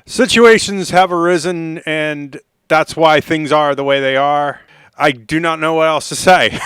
Situations have arisen, and that's why things are the way they are. I do not know what else to say.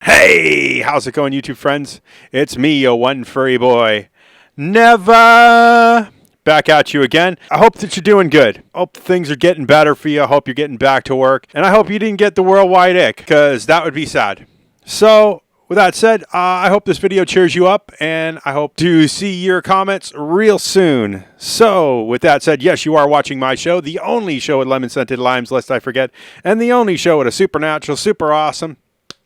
Hey, how's it going, YouTube friends? It's me, your one furry boy. Never back at you again. I hope that you're doing good. Hope things are getting better for you. I hope you're getting back to work. And I hope you didn't get the worldwide ick, because that would be sad. So, with that said, I hope this video cheers you up, and I hope to see your comments real soon. So, with that said, yes, you are watching my show, the only show with lemon-scented limes, lest I forget, and the only show with a supernatural, super awesome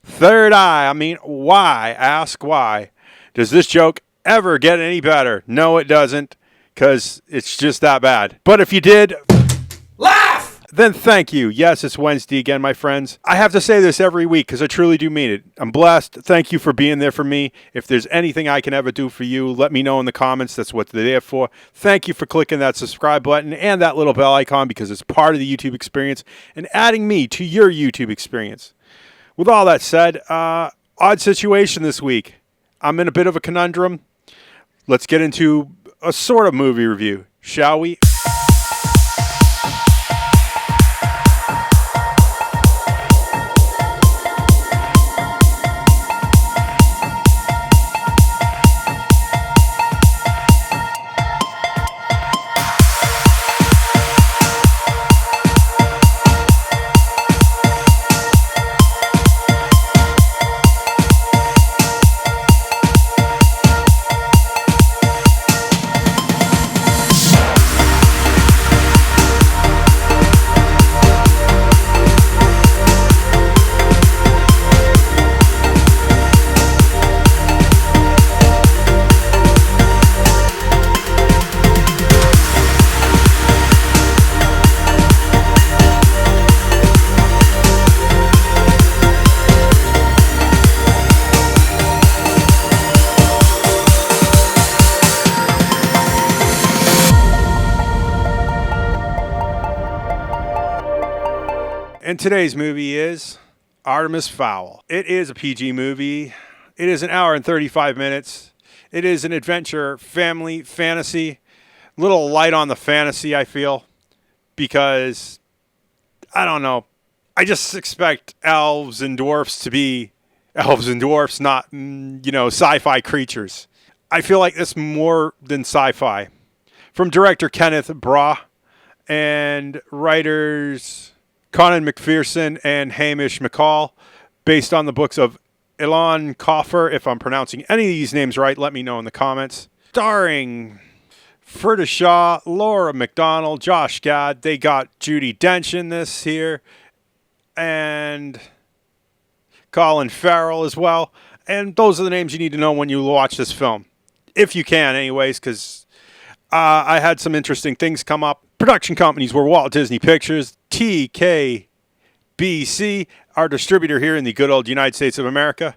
third eye. I mean, why? Ask why. Does this joke ever get any better? No, it doesn't, because it's just that bad. But if you did, laugh! Then thank you. Yes, it's Wednesday again, my friends. I have to say this every week because I truly do mean it. I'm blessed. Thank you for being there for me. If there's anything I can ever do for you, let me know in the comments. That's what they're there for. Thank you for clicking that subscribe button and that little bell icon because it's part of the YouTube experience and adding me to your YouTube experience. With all that said, odd situation this week. I'm in a bit of a conundrum. Let's get into a sort of movie review, shall we? And today's movie is Artemis Fowl. It is a PG movie. It is an hour and 35 minutes. It is an adventure, family, fantasy. Little light on the fantasy, I feel. Because, I don't know. I just expect elves and dwarfs to be elves and dwarfs, not, sci-fi creatures. I feel like this more than sci-fi. From director Kenneth Branagh and writers Conor McPherson and Hamish McColl, based on the books of Eoin Colfer. If I'm pronouncing any of these names right, let me know in the comments. Starring Ferda Shaw, Laura McDonald, Josh Gad. They got Judi Dench in this here. And Colin Farrell as well. And those are the names you need to know when you watch this film. If you can, anyways, because I had some interesting things come up. Production companies were Walt Disney Pictures, TKBC, our distributor here in the good old United States of America.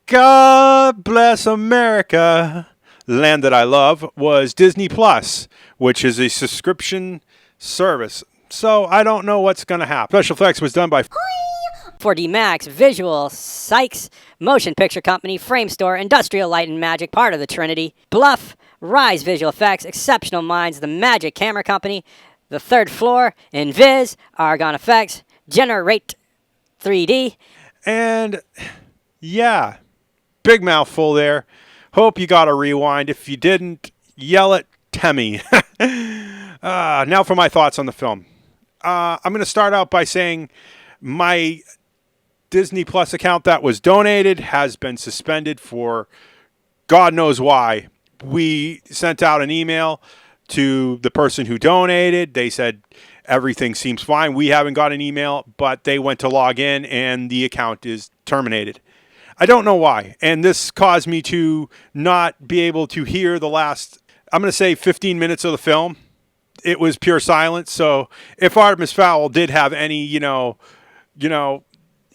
God bless America. The land that I love was Disney Plus, which is a subscription service. So I don't know what's going to happen. Special effects was done by 4D Max, Visual, Sykes, Motion Picture Company, Frame Store, Industrial Light and Magic, part of the Trinity, Bluff, Rise Visual Effects, Exceptional Minds, The Magic Camera Company, The Third Floor, Invis, Argon Effects, Generate 3D. And yeah, big mouthful there. Hope you got a rewind. If you didn't, yell at Temmie. Now for my thoughts on the film. I'm going to start out by saying my Disney Plus account that was donated has been suspended for God knows why. We sent out an email to the person who donated. They said everything seems fine. We haven't got an email, but they went to log in and the account is terminated. I don't know why. And this caused me to not be able to hear the last, I'm going to say 15 minutes of the film. It was pure silence. So if Artemis Fowl did have any,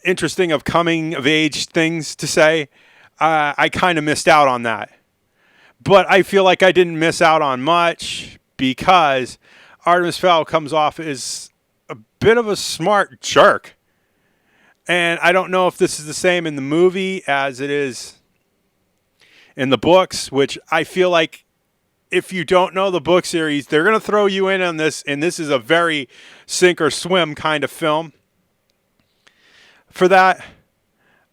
interesting of coming of age things to say, I kind of missed out on that. But I feel like I didn't miss out on much because Artemis Fowl comes off as a bit of a smart jerk. And I don't know if this is the same in the movie as it is in the books, which I feel like if you don't know the book series, they're going to throw you in on this, and this is a very sink or swim kind of film. For that,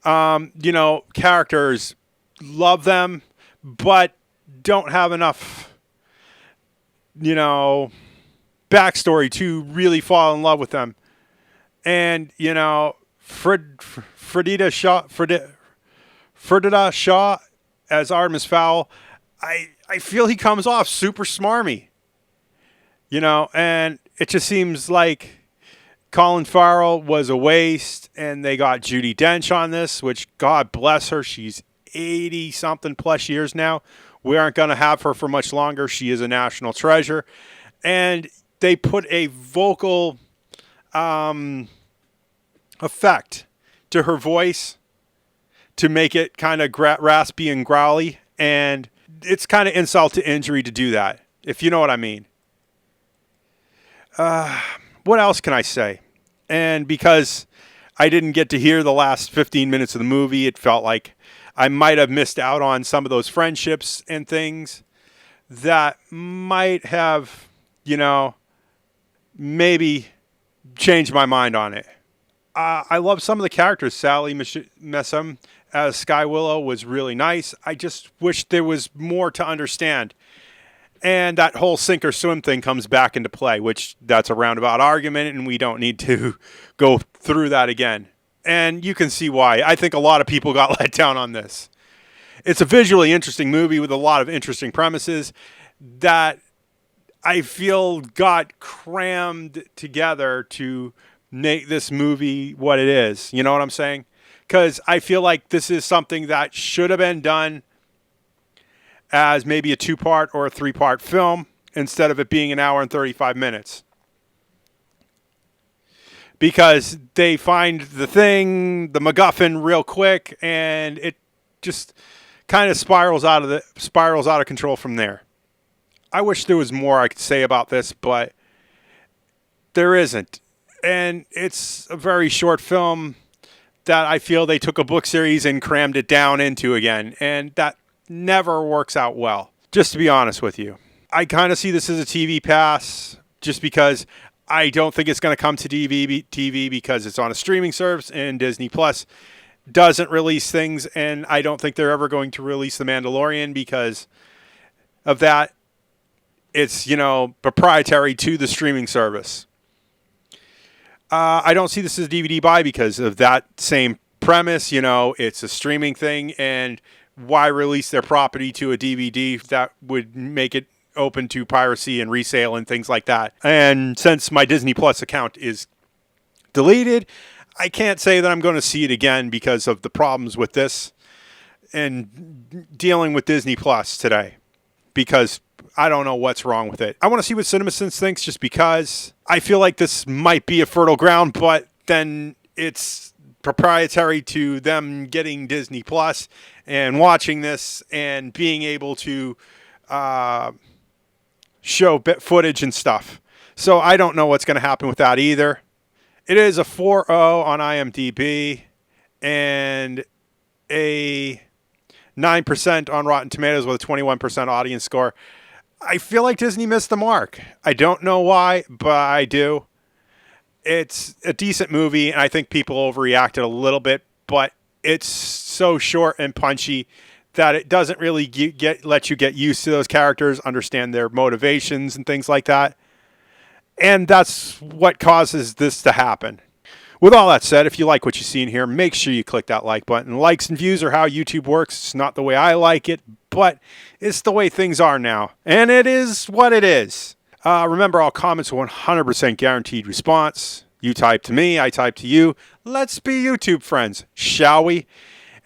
characters, love them, but don't have enough, backstory to really fall in love with them. And, Fredida Shaw as Artemis Fowl, I feel he comes off super smarmy, and it just seems like Colin Farrell was a waste, and they got Judi Dench on this, which, God bless her, she's 80-something plus years now. We aren't going to have her for much longer. She is a national treasure. And they put a vocal effect to her voice to make it kind of raspy and growly, and it's kind of insult to injury to do that, if you know what I mean. What else can I say? And because I didn't get to hear the last 15 minutes of the movie, it felt like I might have missed out on some of those friendships and things that might have, maybe changed my mind on it. I love some of the characters. Sally Messam as Sky Willow was really nice. I just wish there was more to understand. And that whole sink or swim thing comes back into play, which that's a roundabout argument, and we don't need to go through that again. And you can see why. I think a lot of people got let down on this. It's a visually interesting movie with a lot of interesting premises that I feel got crammed together to make this movie what it is. You know what I'm saying? Because I feel like this is something that should have been done as maybe a 2-part or a 3-part film instead of it being an hour and 35 minutes. Because they find the MacGuffin real quick, and it just kind of spirals out of control from there. I wish there was more I could say about this, but there isn't. And it's a very short film that I feel they took a book series and crammed it down into again, and that never works out well, just to be honest with you. I kind of see this as a TV pass just because I don't think it's going to come to TV because it's on a streaming service, and Disney Plus doesn't release things, and I don't think they're ever going to release The Mandalorian because of that. It's, proprietary to the streaming service. I don't see this as a DVD buy because of that same premise. It's a streaming thing, and why release their property to a DVD that would make it open to piracy and resale and things like that? And since my Disney Plus account is deleted, I can't say that I'm going to see it again because of the problems with this and dealing with Disney Plus today, because I don't know what's wrong with it. I want to see what Synopsis thinks just because I feel like this might be a fertile ground, but then it's proprietary to them getting Disney Plus and watching this and being able to show bit footage and stuff. So I don't know what's going to happen with that either. It is a 4.0 on IMDb and a 9% on Rotten Tomatoes with a 21% audience score. I feel like Disney missed the mark. I don't know why, but I do. It's a decent movie, and I think people overreacted a little bit, but it's so short and punchy that it doesn't really let you get used to those characters, understand their motivations and things like that. And that's what causes this to happen. With all that said, if you like what you see in here, make sure you click that like button. Likes and views are how YouTube works. It's not the way I like it, but it's the way things are now. And it is what it is. Remember, all comments are 100% guaranteed response. You type to me, I type to you. Let's be YouTube friends, shall we?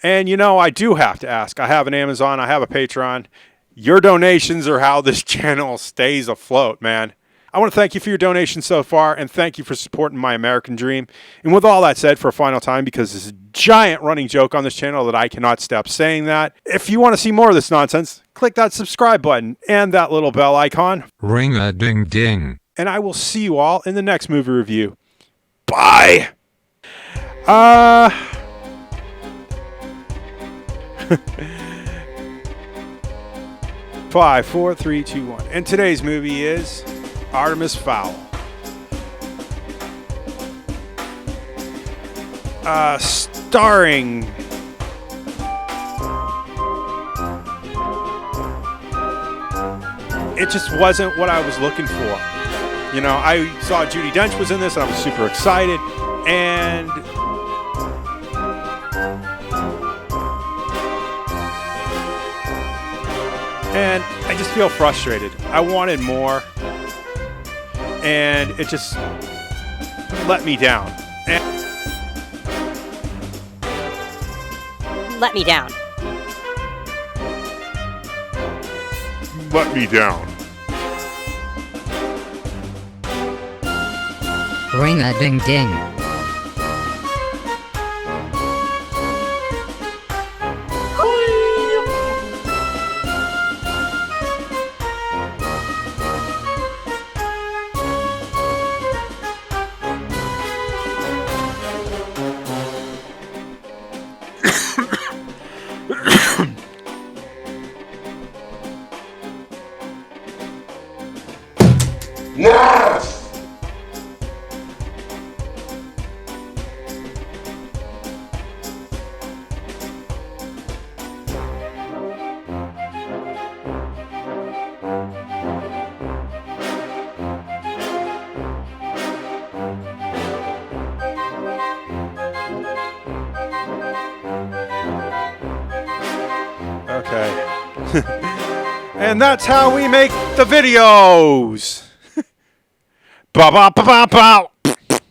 And I do have to ask. I have an Amazon. I have a Patreon. Your donations are how this channel stays afloat, man. I want to thank you for your donations so far, and thank you for supporting my American dream. And with all that said, for a final time, because there's a giant running joke on this channel that I cannot stop saying that, if you want to see more of this nonsense, click that subscribe button and that little bell icon. Ring-a-ding-ding. And I will see you all in the next movie review. Bye! 5, 4, 3, 2, 1. And today's movie is Artemis Fowl. Starring it just wasn't what I was looking for. You know, I saw Judi Dench was in this and I was super excited, and I just feel frustrated. I wanted more, and it just let me down. Let me down. Let me down. Ring a ding ding. Yes! Okay. And that's how we make the videos. Ba ba ba ba ba.